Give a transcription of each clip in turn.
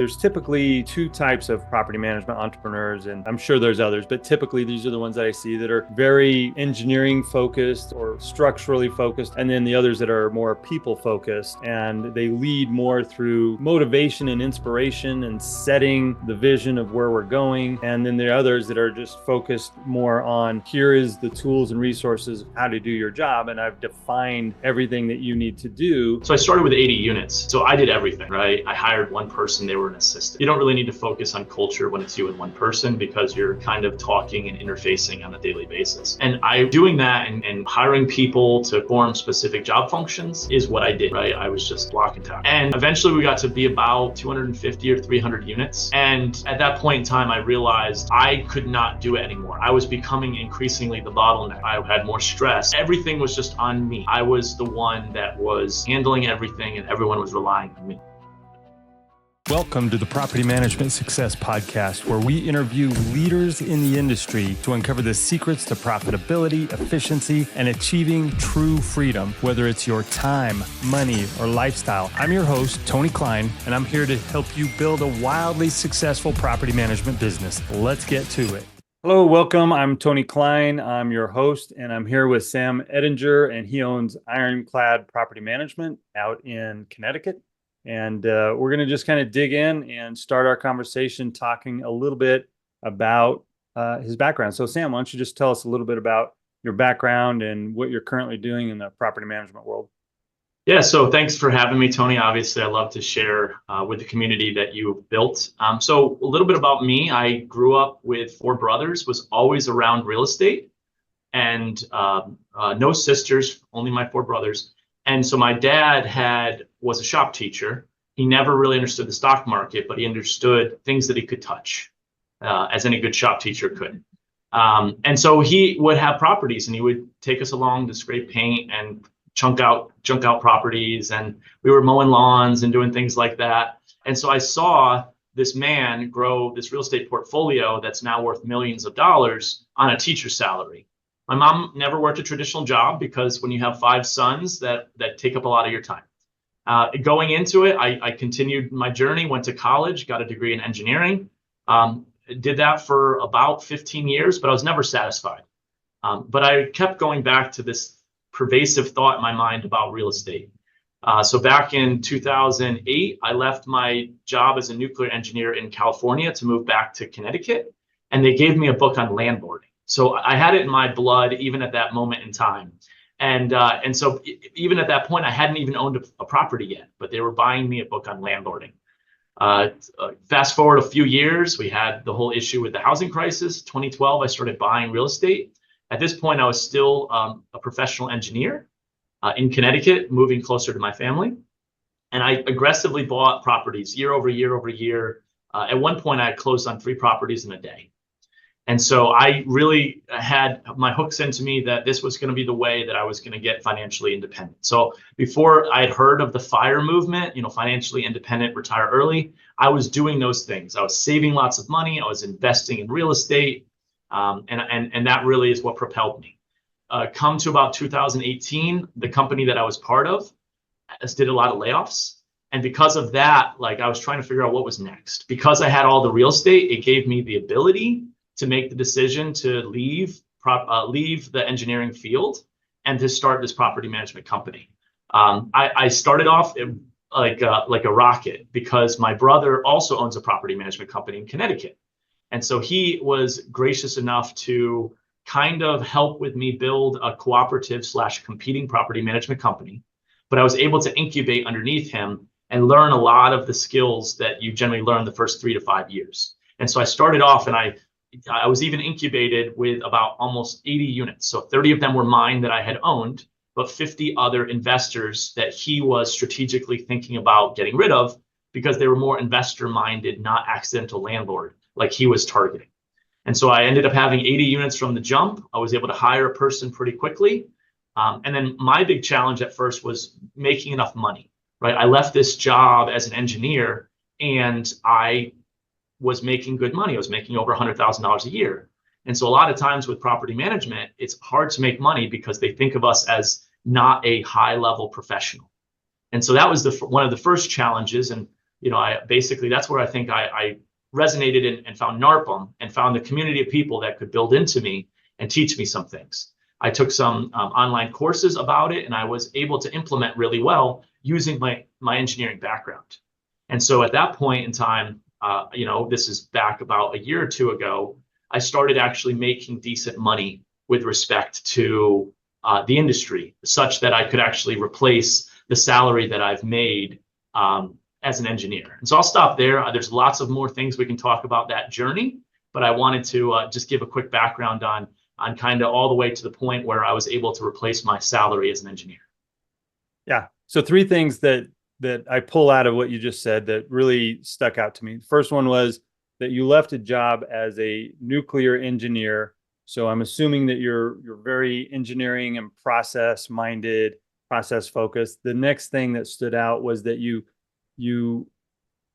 There's typically two types of property management entrepreneurs, and I'm sure there's others, but typically these are the ones that I see that are very engineering focused or structurally focused, and then the others that are more people focused, and they lead more through motivation and inspiration and setting the vision of where we're going. And then there are others that are just focused more on, here is the tools and resources of how to do your job, and I've defined everything that you need to do. So I started with 80 units. So I did everything, right? I hired one person, they were an assistant. You don't really need to focus on culture when it's you and one person because you're kind of talking and interfacing on a daily basis. And doing that and hiring people to form specific job functions is what I did, right? I was just block and tackle. And eventually we got to be about 250 or 300 units. And at that point in time, I realized I could not do it anymore. I was becoming increasingly the bottleneck. I had more stress. Everything was just on me. I was the one that was handling everything and everyone was relying on me. Welcome to the Property Management Success Podcast, where we interview leaders in the industry to uncover the secrets to profitability, efficiency, and achieving true freedom, whether it's your time, money, or lifestyle. I'm your host, Tony Klein, and I'm here to help you build a wildly successful property management business. Let's get to it. Hello, welcome. I'm Tony Klein. I'm your host, and I'm here with Sam Eddinger, and he owns Ironclad Property Management out in Connecticut. And we're going to just kind of dig in and start our conversation talking a little bit about his background. So Sam, why don't you just tell us a little bit about your background and what you're currently doing in the property management world? Yeah, so thanks for having me, Tony. Obviously, I love to share with the community that you've built. So a little bit about me. I grew up with four brothers, was always around real estate, and no sisters, only my four brothers. And so my dad was a shop teacher. He never really understood the stock market, but he understood things that he could touch, as any good shop teacher could. And so he would have properties, and he would take us along to scrape paint and chunk out properties, and we were mowing lawns and doing things like that. And so I saw this man grow this real estate portfolio that's now worth millions of dollars on a teacher's salary. My mom never worked a traditional job because when you have five sons, that take up a lot of your time. Going into it, I continued my journey, went to college, got a degree in engineering, did that for about 15 years, but I was never satisfied. But I kept going back to this pervasive thought in my mind about real estate. So back in 2008, I left my job as a nuclear engineer in California to move back to Connecticut, and they gave me a book on landlording. So I had it in my blood even at that moment in time. And so even at that point, I hadn't even owned a property yet, but they were buying me a book on landlording. Fast forward a few years, we had the whole issue with the housing crisis. 2012, I started buying real estate. At this point, I was still a professional engineer in Connecticut, moving closer to my family. And I aggressively bought properties year over year over year. At one point, I had closed on 3 properties in a day. And so I really had my hooks into me that this was going to be the way that I was going to get financially independent. So before I had heard of the FIRE movement, financially independent, retire early, I was doing those things. I was saving lots of money. I was investing in real estate. And that really is what propelled me. Come to about 2018, the company that I was part of did a lot of layoffs. And because of that, I was trying to figure out what was next. Because I had all the real estate, it gave me the ability to make the decision to leave the engineering field and to start this property management company. I started off like a rocket because my brother also owns a property management company in Connecticut. And so he was gracious enough to kind of help with me build a cooperative / competing property management company. But I was able to incubate underneath him and learn a lot of the skills that you generally learn the first 3 to 5 years. And so I started off, and I was even incubated with about almost 80 units. So 30 of them were mine that I had owned, but 50 other investors that he was strategically thinking about getting rid of because they were more investor minded, not accidental landlord like he was targeting. And so I ended up having 80 units from the jump. I was able to hire a person pretty quickly. And then my big challenge at first was making enough money, right? I left this job as an engineer and I was making good money. I was making over $100,000 a year. And so a lot of times with property management, it's hard to make money because they think of us as not a high level professional. And so that was one of the first challenges. And I basically, that's where I think I resonated and found NARPM and found the community of people that could build into me and teach me some things. I took some online courses about it, and I was able to implement really well using my engineering background. And so at that point in time, this is back about a year or two ago, I started actually making decent money with respect to the industry, such that I could actually replace the salary that I've made as an engineer. And so I'll stop there. There's lots of more things we can talk about that journey, but I wanted to just give a quick background on kind of all the way to the point where I was able to replace my salary as an engineer. Yeah. So three things that I pull out of what you just said that really stuck out to me. The first one was that you left a job as a nuclear engineer. So I'm assuming that you're very engineering and process minded, process focused. The next thing that stood out was that you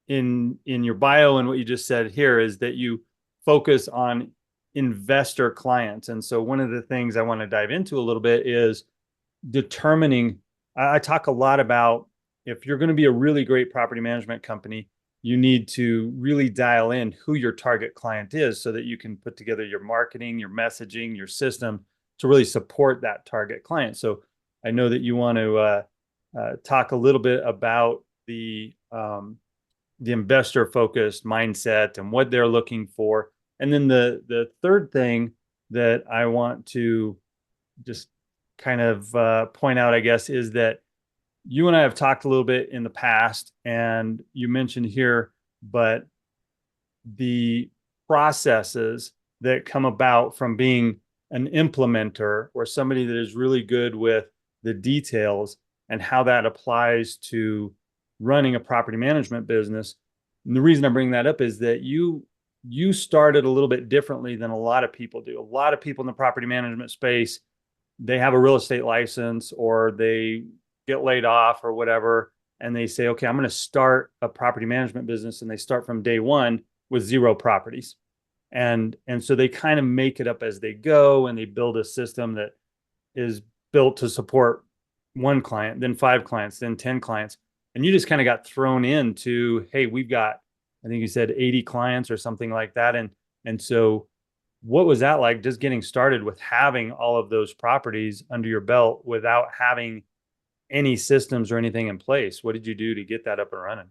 in your bio and what you just said here is that you focus on investor clients. And so one of the things I want to dive into a little bit is determining. I talk a lot about, if you're going to be a really great property management company, you need to really dial in who your target client is so that you can put together your marketing, your messaging, your system to really support that target client. So I know that you want to talk a little bit about the investor focused mindset and what they're looking for. And then the third thing that I want to just kind of point out, I guess, is that you and I have talked a little bit in the past, and you mentioned here, but the processes that come about from being an implementer or somebody that is really good with the details and how that applies to running a property management business. And the reason I bring that up is that you started a little bit differently than a lot of people do. A lot of people in the property management space, they have a real estate license or they get laid off or whatever, and they say, okay, I'm going to start a property management business, and they start from day one with 0 properties. And so they kind of make it up as they go, and they build a system that is built to support 1 client, then 5 clients, then 10 clients. And you just kind of got thrown into, hey, we've got, I think you said 80 clients or something like that. And so what was that like, just getting started with having all of those properties under your belt without having any systems or anything in place? What did you do to get that up and running?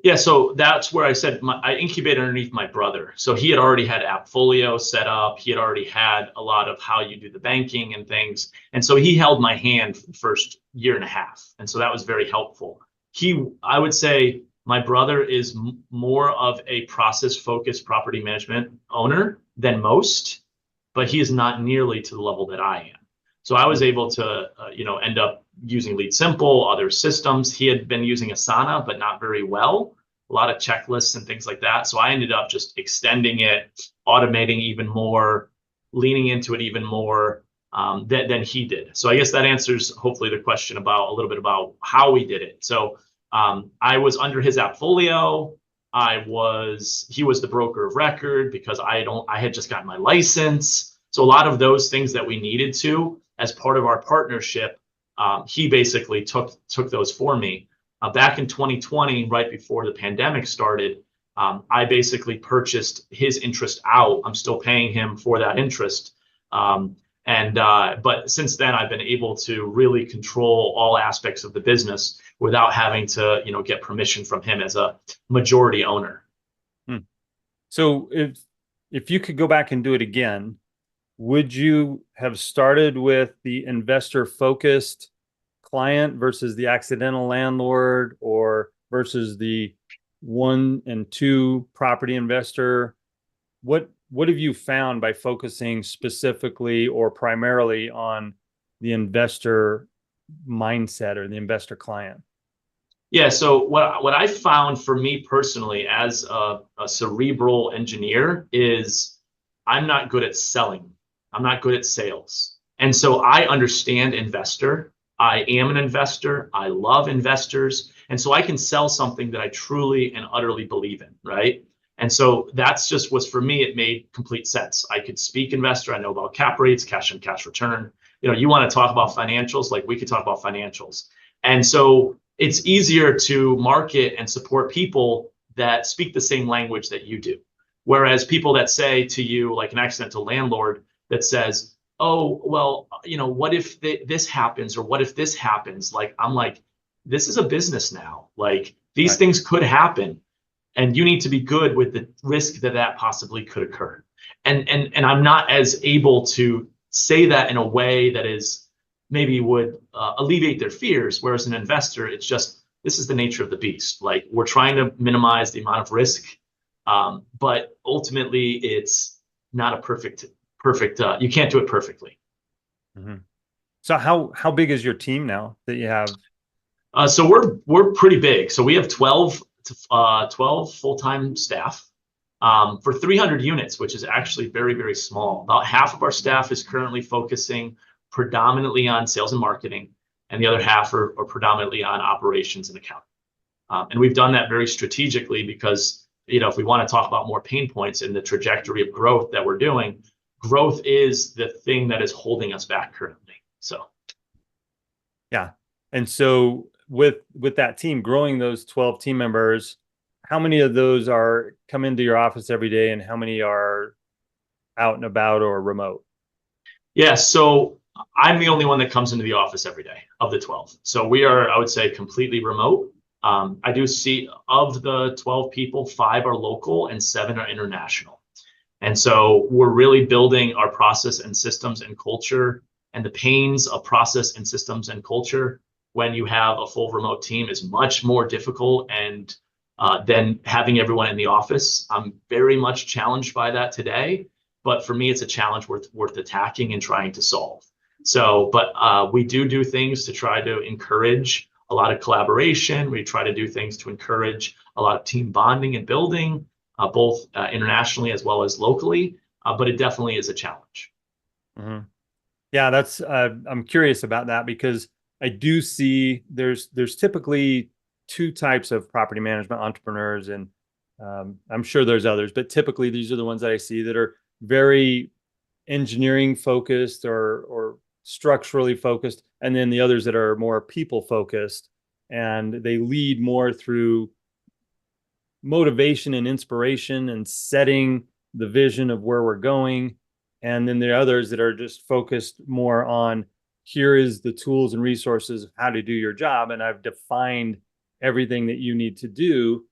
Yeah, so that's where I said I incubated underneath my brother. So he had already had Appfolio set up. He had already had a lot of how you do the banking and things. And so he held my hand for the first year and a half. And so that was very helpful. I would say my brother is more of a process-focused property management owner than most, but he is not nearly to the level that I am. So I was able to, end up using Lead Simple, other systems. He had been using Asana, but not very well. A lot of checklists and things like that. So I ended up just extending it, automating even more, leaning into it even more than he did. So I guess that answers hopefully the question about a little bit about how we did it. So I was under his Appfolio. He was the broker of record because I had just gotten my license. So a lot of those things that we needed to, as part of our partnership, he basically took those for me. Back in 2020, right before the pandemic started, I basically purchased his interest out. I'm still paying him for that interest. But since then, I've been able to really control all aspects of the business without having to, get permission from him as a majority owner. So if you could go back and do it again, would you have started with the investor focused client versus the accidental landlord, or versus the 1 and 2 property investor? What have you found by focusing specifically or primarily on the investor mindset or the investor client? Yeah, so what I found for me personally as a cerebral engineer is I'm not good at selling. I'm not good at sales. And so I understand investor. I am an investor. I love investors. And so I can sell something that I truly and utterly believe in, right? And so that's just was for me, it made complete sense. I could speak investor. I know about cap rates, cash and cash return. You want to talk about financials, like we could talk about financials. And so it's easier to market and support people that speak the same language that you do. Whereas people that say to you, like an accidental landlord that says, oh, well, what if this happens, or what if this happens? Like, I'm like, this is a business now. Like, these things could happen, and you need to be good with the risk that possibly could occur. And I'm not as able to say that in a way that is maybe would alleviate their fears. Whereas an investor, it's just, this is the nature of the beast. Like, we're trying to minimize the amount of risk, but ultimately it's not a perfect. You can't do it perfectly. Mm-hmm. So how big is your team now that you have? So we're pretty big. So we have 12 full-time staff for 300 units, which is actually very, very small. About half of our staff is currently focusing predominantly on sales and marketing, and the other half are predominantly on operations and accounting. And we've done that very strategically because, if we want to talk about more pain points in the trajectory of growth that we're doing, growth is the thing that is holding us back currently. So, yeah. And so with that team, growing those 12 team members, how many of those come into your office every day, and how many are out and about or remote? Yeah, so I'm the only one that comes into the office every day of the 12. So we are, I would say, completely remote. I do see, of the 12 people, 5 are local and 7 are international. And so we're really building our process and systems and culture, and the pains of process and systems and culture when you have a full remote team is much more difficult and than having everyone in the office. I'm very much challenged by that today, but for me, it's a challenge worth attacking and trying to solve. So, but we do things to try to encourage a lot of collaboration. We try to do things to encourage a lot of team bonding and building, both internationally as well as locally, but it definitely is a challenge. Mm-hmm. Yeah, that's I'm curious about that, because I do see there's typically 2 types of property management entrepreneurs, and I'm sure there's others, but typically these are the ones that I see that are very engineering focused or structurally focused, and then the others that are more people focused, and they lead more through motivation and inspiration and setting the vision of where we're going. And then there are others that are just focused more on, here is the tools and resources of how to do your job, and I've defined everything that you need to do,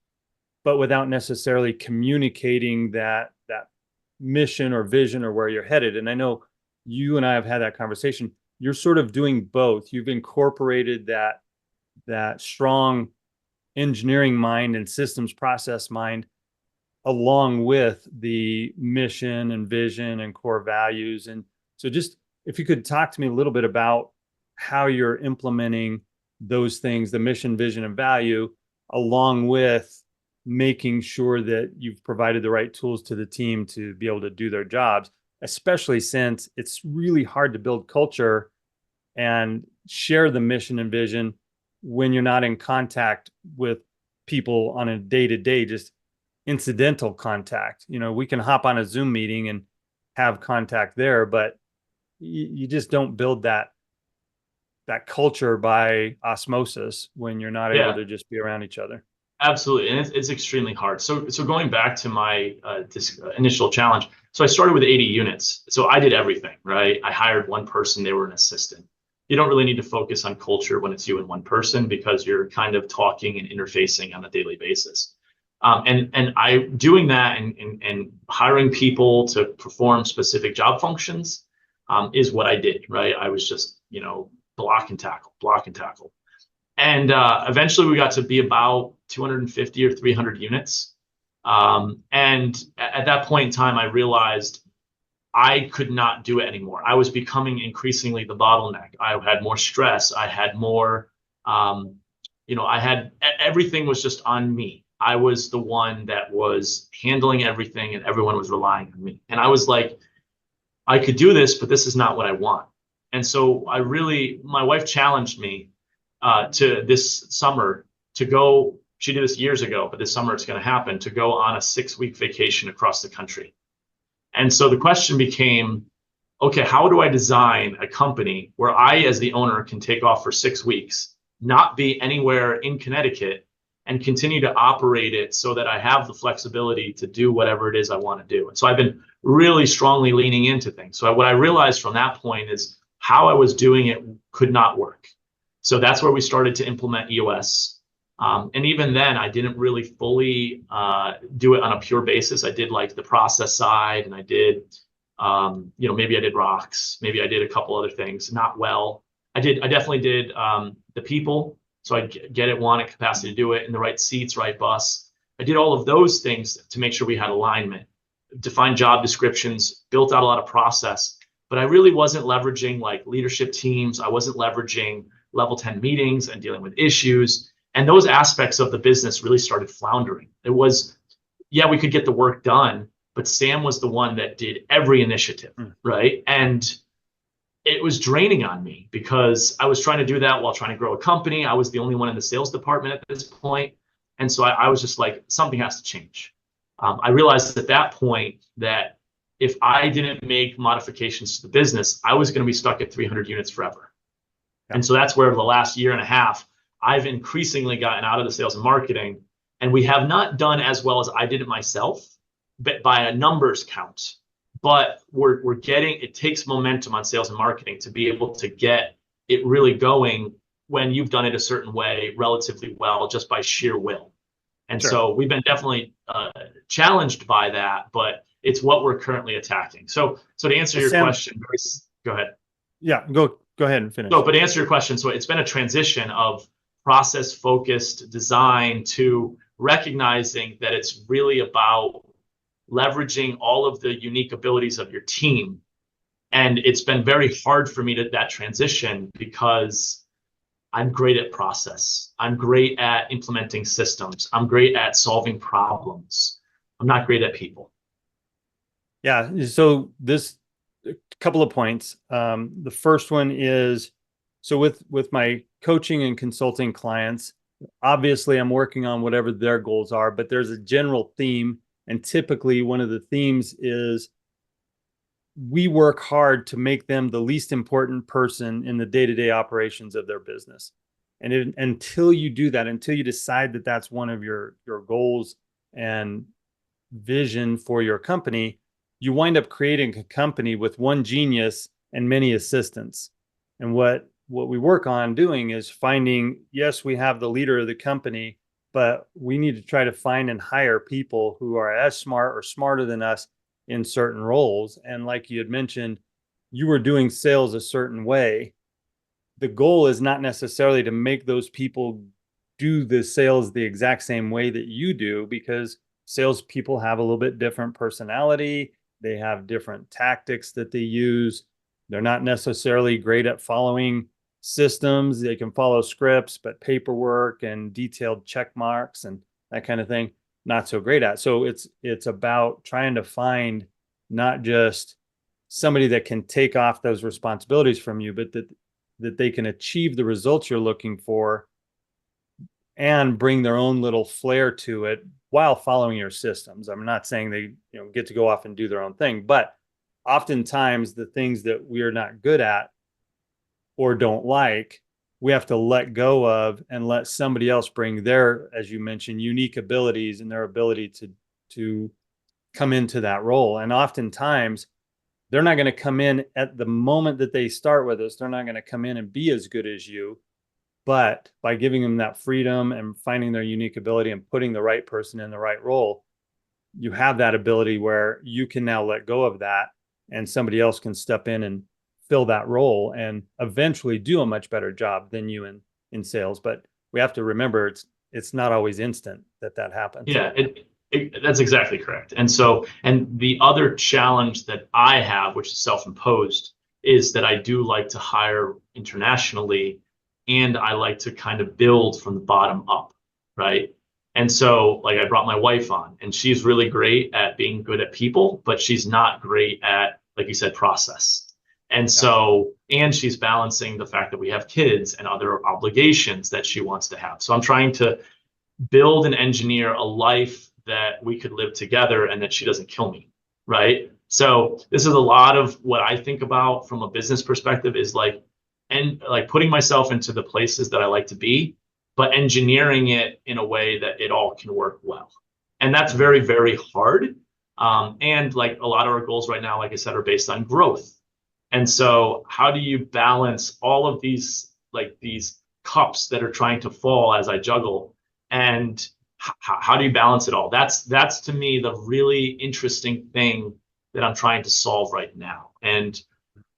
but without necessarily communicating that mission or vision or where you're headed. And I know you and I have had that conversation. You're sort of doing both. You've incorporated that strong engineering mind and systems process mind, along with the mission and vision and core values. And so just, if you could talk to me a little bit about how you're implementing those things, the mission, vision, and value, along with making sure that you've provided the right tools to the team to be able to do their jobs, especially since it's really hard to build culture and share the mission and vision when you're not in contact with people on a day-to-day, just incidental contact. We can hop on a Zoom meeting and have contact there, but you just don't build that culture by osmosis when you're not able to just be around each other. Absolutely, and it's extremely hard. So going back to my this initial challenge, so I started with 80 units. So I did everything, right? I hired one person; they were an assistant. You don't really need to focus on culture when it's you and one person, because you're kind of talking and interfacing on a daily basis. And I doing that and hiring people to perform specific job functions is what I did, right? I was just block and tackle. And eventually we got to be about 250 or 300 units. And at that point in time, I realized I could not do it anymore. I was becoming increasingly the bottleneck. I had more stress. I had more, everything was just on me. I was the one that was handling everything, and everyone was relying on me. And I was like, I could do this, but this is not what I want. And so my wife challenged me to this summer to go. She did this years ago, but this summer it's going to happen, to go on a 6-week vacation across the country. And so the question became, okay, how do I design a company where I, as the owner, can take off for 6 weeks not be anywhere in Connecticut and continue to operate it so that I have the flexibility to do whatever it is I want to do. And so I've been really strongly leaning into things. So what I realized from that point is how I was doing it could not work. So that's where we started to implement EOS. And even then, I didn't really fully do it on a pure basis. I did like the process side, and I did, maybe I did rocks, maybe I did a couple other things, not well. I definitely did the people. So I get it, want it, capacity to do it, in the right seats, right bus. I did all of those things to make sure we had alignment, defined job descriptions, built out a lot of process. But I really wasn't leveraging like leadership teams. I wasn't leveraging level 10 meetings and dealing with issues. And those aspects of the business really started floundering. It was, yeah, we could get the work done, but Sam was the one that did every initiative, right? And it was draining on me because I was trying to do that while trying to grow a company. I was the only one in the sales department at this point. And so I was just like, something has to change. I realized at that point that if I didn't make modifications to the business, I was going to be stuck at 300 units forever. Yeah. And so that's where the last year and a half, I've increasingly gotten out of the sales and marketing, and we have not done as well as I did it myself, but by a numbers count. But we're getting, it takes momentum on sales and marketing to be able to get it really going when you've done it a certain way relatively well, just by sheer will. And sure. So we've been definitely challenged by that, but it's what we're currently attacking. So to answer your question, go ahead. Yeah, go ahead and finish. No, but to answer your question, so it's been a transition of process-focused design to recognizing that it's really about leveraging all of the unique abilities of your team. And it's been very hard for me to that transition because I'm great at process. I'm great at implementing systems. I'm great at solving problems. I'm not great at people. Yeah. So a couple of points. The first one is, so with my coaching and consulting clients, obviously I'm working on whatever their goals are, but there's a general theme. And typically one of the themes is we work hard to make them the least important person in the day-to-day operations of their business. And until you do that, until you decide that that's one of your goals and vision for your company, you wind up creating a company with one genius and many assistants. And what we work on doing is finding, yes, we have the leader of the company, but we need to try to find and hire people who are as smart or smarter than us in certain roles. And like you had mentioned, you were doing sales a certain way. The goal is not necessarily to make those people do the sales the exact same way that you do, because salespeople have a little bit different personality. They have different tactics that they use. They're not necessarily great at following systems. They can follow scripts, but paperwork and detailed check marks and that kind of thing, not so great at. So it's about trying to find not just somebody that can take off those responsibilities from you, but that they can achieve the results you're looking for and bring their own little flair to it while following your systems. I'm not saying they get to go off and do their own thing, but oftentimes the things that we're not good at or don't like, we have to let go of and let somebody else bring their, as you mentioned, unique abilities and their ability to come into that role. And oftentimes they're not going to come in at the moment that they start with us. They're not going to come in and be as good as you, but by giving them that freedom and finding their unique ability and putting the right person in the right role, you have that ability where you can now let go of that and somebody else can step in and fill that role and eventually do a much better job than you in sales. But we have to remember it's not always instant that happens. Yeah, that's exactly correct. And the other challenge that I have, which is self-imposed, is that I do like to hire internationally, and I like to kind of build from the bottom up, right? And so like I brought my wife on, and she's really great at being good at people, but she's not great at, like you said, process. And so, and she's balancing the fact that we have kids and other obligations that she wants to have. So I'm trying to build and engineer a life that we could live together and that she doesn't kill me, right? So this is a lot of what I think about from a business perspective, is like, and like putting myself into the places that I like to be, but engineering it in a way that it all can work well. And that's very, very hard. And like a lot of our goals right now, like I said, are based on growth. And so how do you balance all of these, like these cups that are trying to fall as I juggle? And how do you balance it all? That's to me the really interesting thing that I'm trying to solve right now. And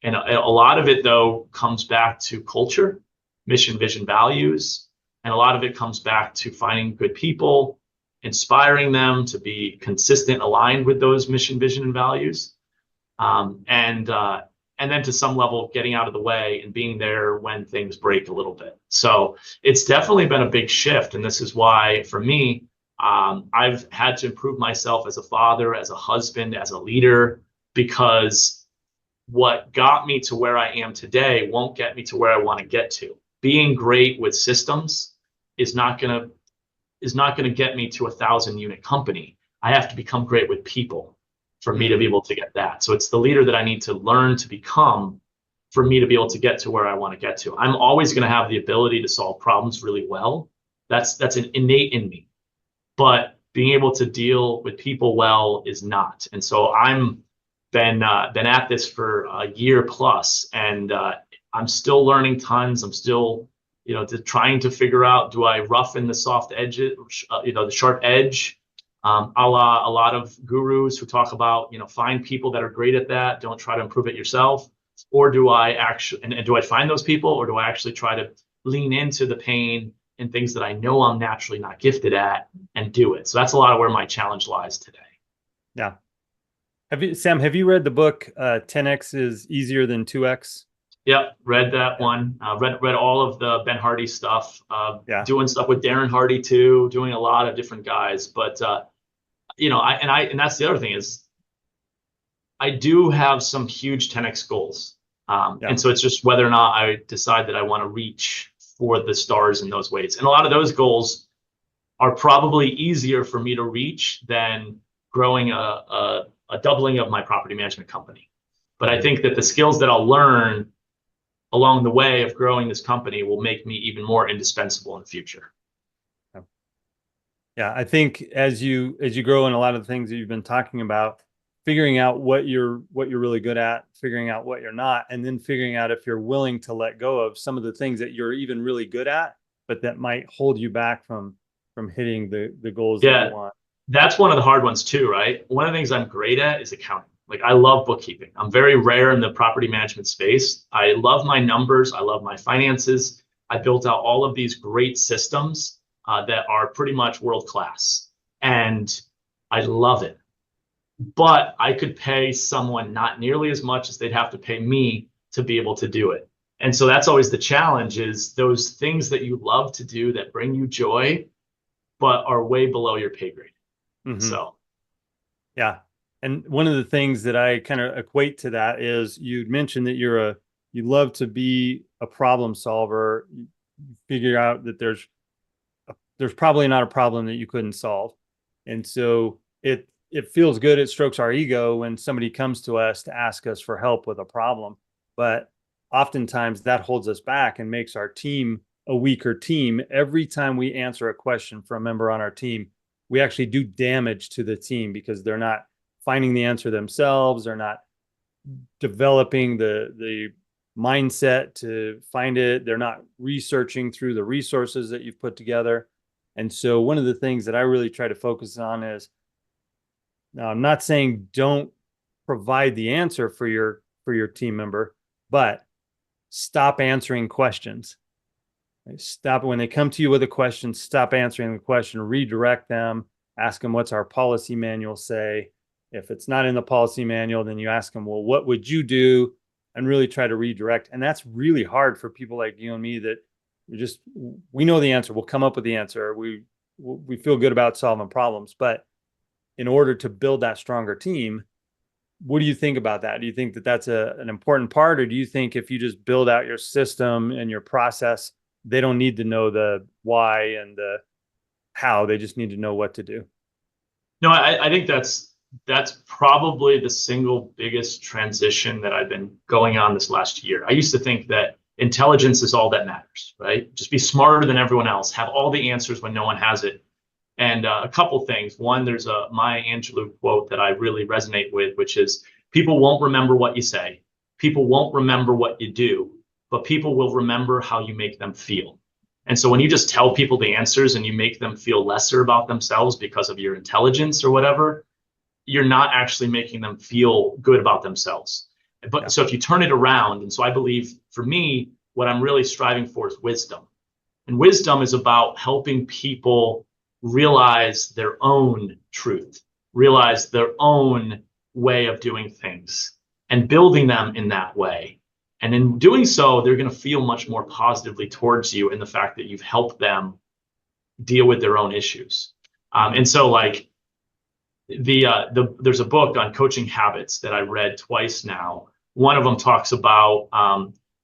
a lot of it though comes back to culture, mission, vision, values, and a lot of it comes back to finding good people, inspiring them to be consistent, aligned with those mission, vision, and values, and then to some level getting out of the way and being there when things break a little bit. So it's definitely been a big shift, and this is why for me, I've had to improve myself as a father, as a husband, as a leader, because what got me to where I am today won't get me to where I want to get to. Being great with systems is not gonna get me to 1,000-unit company. I have to become great with people for me to be able to get that. So it's the leader that I need to learn to become for me to be able to get to where I want to get to. I'm always going to have the ability to solve problems really well. That's an innate in me. But being able to deal with people well is not. And so I'm been at this for a year plus, and I'm still learning tons. I'm still, trying to figure out, do I roughen the soft edges, the sharp edge, a lot of gurus who talk about, find people that are great at that. Don't try to improve it yourself. Or do I actually, and do I find those people, or do I actually try to lean into the pain and things that I know I'm naturally not gifted at and do it? So that's a lot of where my challenge lies today. Yeah. Sam, have you read the book 10X is Easier Than 2X? Yep, read that one. Read all of the Ben Hardy stuff. Doing stuff with Darren Hardy too. Doing a lot of different guys. But and that's the other thing is, I do have some huge 10X goals. And so it's just whether or not I decide that I want to reach for the stars in those ways. And a lot of those goals are probably easier for me to reach than growing a doubling of my property management company. But I think that the skills that I'll learn along the way of growing this company will make me even more indispensable in the future. Yeah, I think as you grow in a lot of the things that you've been talking about, figuring out what you're really good at, figuring out what you're not, and then figuring out if you're willing to let go of some of the things that you're even really good at, but that might hold you back from hitting the goals that you want. That's one of the hard ones too, right? One of the things I'm great at is accounting. Like I love bookkeeping. I'm very rare in the property management space. I love my numbers. I love my finances. I built out all of these great systems that are pretty much world class, and I love it. But I could pay someone not nearly as much as they'd have to pay me to be able to do it. And so that's always the challenge, is those things that you love to do that bring you joy, but are way below your pay grade. So, yeah. And one of the things that I kind of equate to that is, you mentioned that you love to be a problem solver. You figure out that there's probably not a problem that you couldn't solve. And so it feels good. It strokes our ego when somebody comes to us to ask us for help with a problem. But oftentimes that holds us back and makes our team a weaker team. Every time we answer a question for a member on our team, we actually do damage to the team, because they're not finding the answer themselves. They're not developing the mindset to find it. They're not researching through the resources that you've put together. And so one of the things that I really try to focus on is, now I'm not saying don't provide the answer for your team member, but stop answering questions. Stop when they come to you with a question. Stop answering the question. Redirect them. Ask them, what's our policy manual say? If it's not in the policy manual, then you ask them, well, what would you do? And really try to redirect. And that's really hard for people like you and me, that we know the answer. We'll come up with the answer. We feel good about solving problems. But in order to build that stronger team, what do you think about that? Do you think that that's an important part? Or do you think if you just build out your system and your process, they don't need to know the why and the how? They just need to know what to do? No, I think that's probably the single biggest transition that I've been going on this last year. I used to think that Intelligence is all that matters, right? Just be smarter than everyone else, have all the answers when no one has it. And a couple things. One, there's a Maya Angelou quote that I really resonate with, which is, people won't remember what you say. People won't remember what you do, but people will remember how you make them feel. And so when you just tell people the answers and you make them feel lesser about themselves because of your intelligence or whatever, you're not actually making them feel good about themselves. But so if you turn it around, and so I believe for me, what I'm really striving for is wisdom. And wisdom is about helping people realize their own truth, realize their own way of doing things, and building them in that way. And in doing so, they're going to feel much more positively towards you in the fact that you've helped them deal with their own issues. And so like there's a book on coaching habits that I read twice now. One of them talks about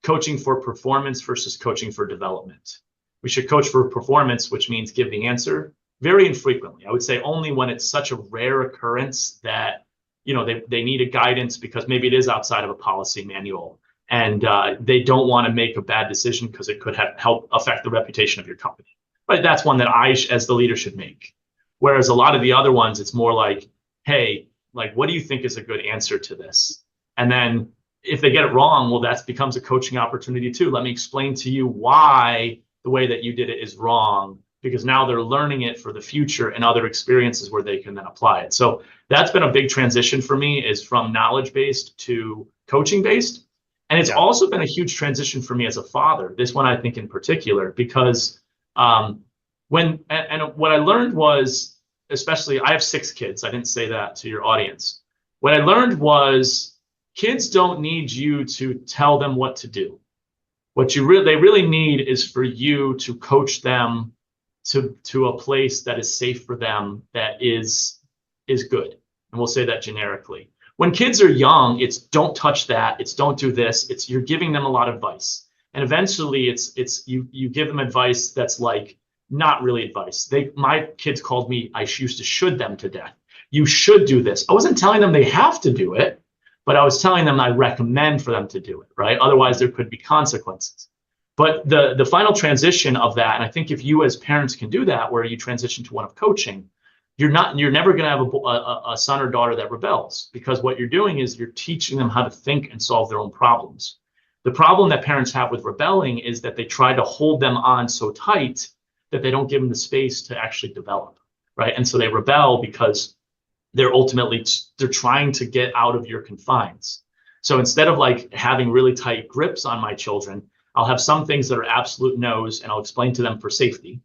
coaching for performance versus coaching for development. We should coach for performance, which means give the answer very infrequently. I would say only when it's such a rare occurrence that, you know, they need a guidance because maybe it is outside of a policy manual, and they don't want to make a bad decision because it could help affect the reputation of your company. But that's one that I, as the leader, should make. Whereas a lot of the other ones, it's more like, hey, like, what do you think is a good answer to this? And then if they get it wrong, well, that becomes a coaching opportunity too. Let me explain to you why the way that you did it is wrong, because now they're learning it for the future and other experiences where they can then apply it. So that's been a big transition for me, is from knowledge-based to coaching-based. And it's also been a huge transition for me as a father, this one I think in particular, because what I learned was, especially, I have 6 kids. I didn't say that to your audience. What I learned was kids don't need you to tell them what to do. What they really need is for you to coach them to a place that is safe for them, that is good. And we'll say that generically. When kids are young, it's don't touch that, it's don't do this, it's you're giving them a lot of advice. And eventually it's you give them advice that's like not really advice. My kids called me, I used to should them to death. You should do this. I wasn't telling them they have to do it, but I was telling them I recommend for them to do it, right? Otherwise there could be consequences. But the final transition of that, and I think if you as parents can do that, where you transition to one of coaching, you're never going to have a son or daughter that rebels, because what you're doing is you're teaching them how to think and solve their own problems. The problem that parents have with rebelling is that they try to hold them on so tight that they don't give them the space to actually develop, right? And so they rebel because they're trying to get out of your confines. So instead of like having really tight grips on my children, I'll have some things that are absolute no's, and I'll explain to them for safety.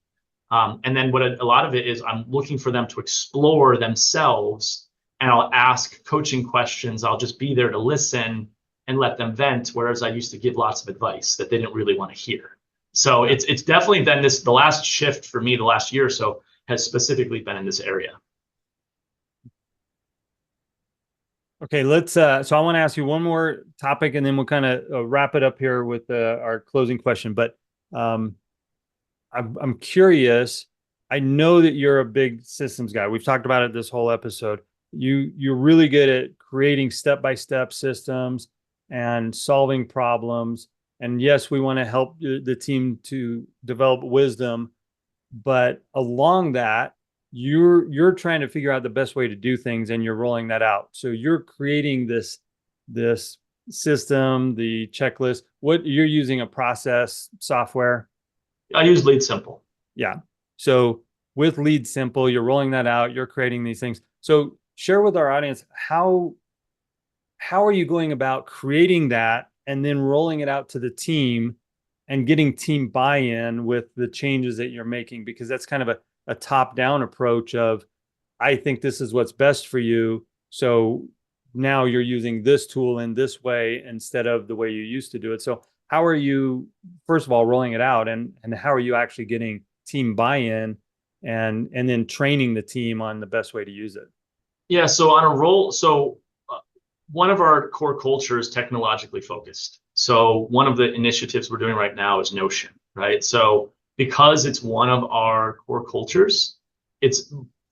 And then a lot of it is I'm looking for them to explore themselves, and I'll ask coaching questions. I'll just be there to listen and let them vent, whereas I used to give lots of advice that they didn't really want to hear. So it's definitely been the last shift for me, the last year or so, has specifically been in this area. Okay, let's so I want to ask you one more topic, and then we'll kind of wrap it up here with our closing question. But I'm curious. I know that you're a big systems guy. We've talked about it this whole episode. You're really good at creating step-by-step systems and solving problems. And yes, we want to help the team to develop wisdom, but along that, you're trying to figure out the best way to do things, and you're rolling that out. So you're creating this system, the checklist. What you're using, a process software? I use Lead Simple. Yeah. So with Lead Simple, you're rolling that out, you're creating these things. So share with our audience, how are you going about creating that and then rolling it out to the team and getting team buy-in with the changes that you're making? Because that's kind of a top-down approach of, I think this is what's best for you. So now you're using this tool in this way instead of the way you used to do it. So how are you, first of all, rolling it out, and how are you actually getting team buy-in and then training the team on the best way to use it? Yeah, so one of our core culture is technologically focused. So one of the initiatives we're doing right now is Notion, right? So because it's one of our core cultures,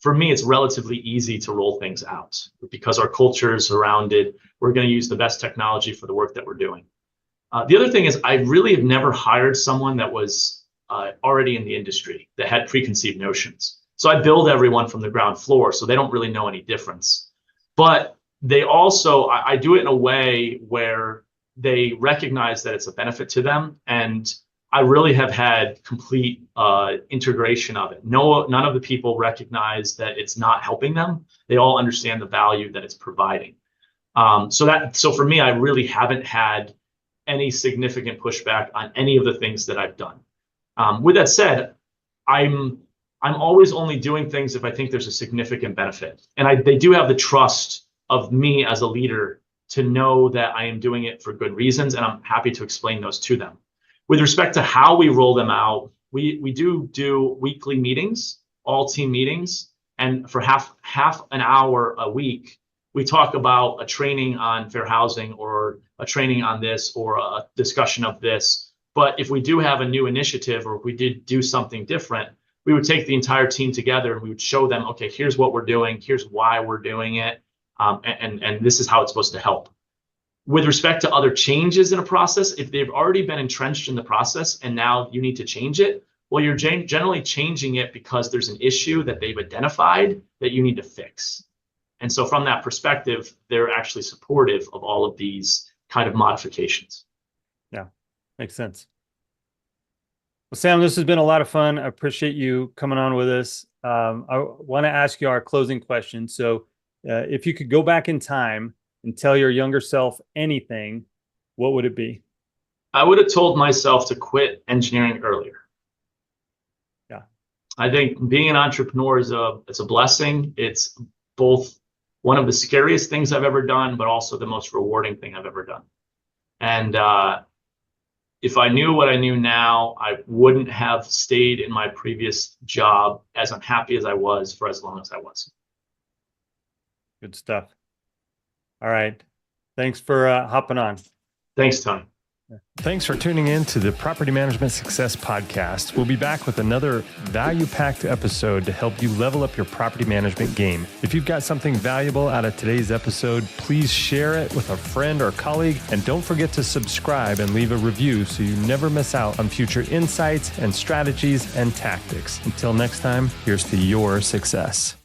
for me, it's relatively easy to roll things out, because our culture is surrounded. We're going to use the best technology for the work that we're doing. The other thing is I really have never hired someone that was already in the industry that had preconceived notions. So I build everyone from the ground floor, so they don't really know any difference. But they also, I do it in a way where they recognize that it's a benefit to them. And I really have had complete integration of it. None of the people recognize that it's not helping them. They all understand the value that it's providing. So for me, I really haven't had any significant pushback on any of the things that I've done. With that said, I'm always only doing things if I think there's a significant benefit. And they do have the trust of me as a leader to know that I am doing it for good reasons, and I'm happy to explain those to them. With respect to how we roll them out, we do weekly meetings, all team meetings, and for half an hour a week, we talk about a training on fair housing or a training on this or a discussion of this. But if we do have a new initiative or if we did do something different, we would take the entire team together and we would show them, okay, here's what we're doing, here's why we're doing it, and this is how it's supposed to help. With respect to other changes in a process, if they've already been entrenched in the process and now you need to change it, well, you're generally changing it because there's an issue that they've identified that you need to fix. And so from that perspective, they're actually supportive of all of these kind of modifications. Yeah, makes sense. Well, Sam, this has been a lot of fun. I appreciate you coming on with us. I want to ask you our closing question. So if you could go back in time and tell your younger self anything, what would it be? I would have told myself to quit engineering earlier. Yeah. I think being an entrepreneur it's a blessing. It's both one of the scariest things I've ever done, but also the most rewarding thing I've ever done. And if I knew what I knew now, I wouldn't have stayed in my previous job as unhappy as I was for as long as I was. Good stuff. All right. Thanks for hopping on. Thanks, Tony. Thanks for tuning in to the Property Management Success Podcast. We'll be back with another value-packed episode to help you level up your property management game. If you've got something valuable out of today's episode, please share it with a friend or colleague, and don't forget to subscribe and leave a review so you never miss out on future insights and strategies and tactics. Until next time, here's to your success.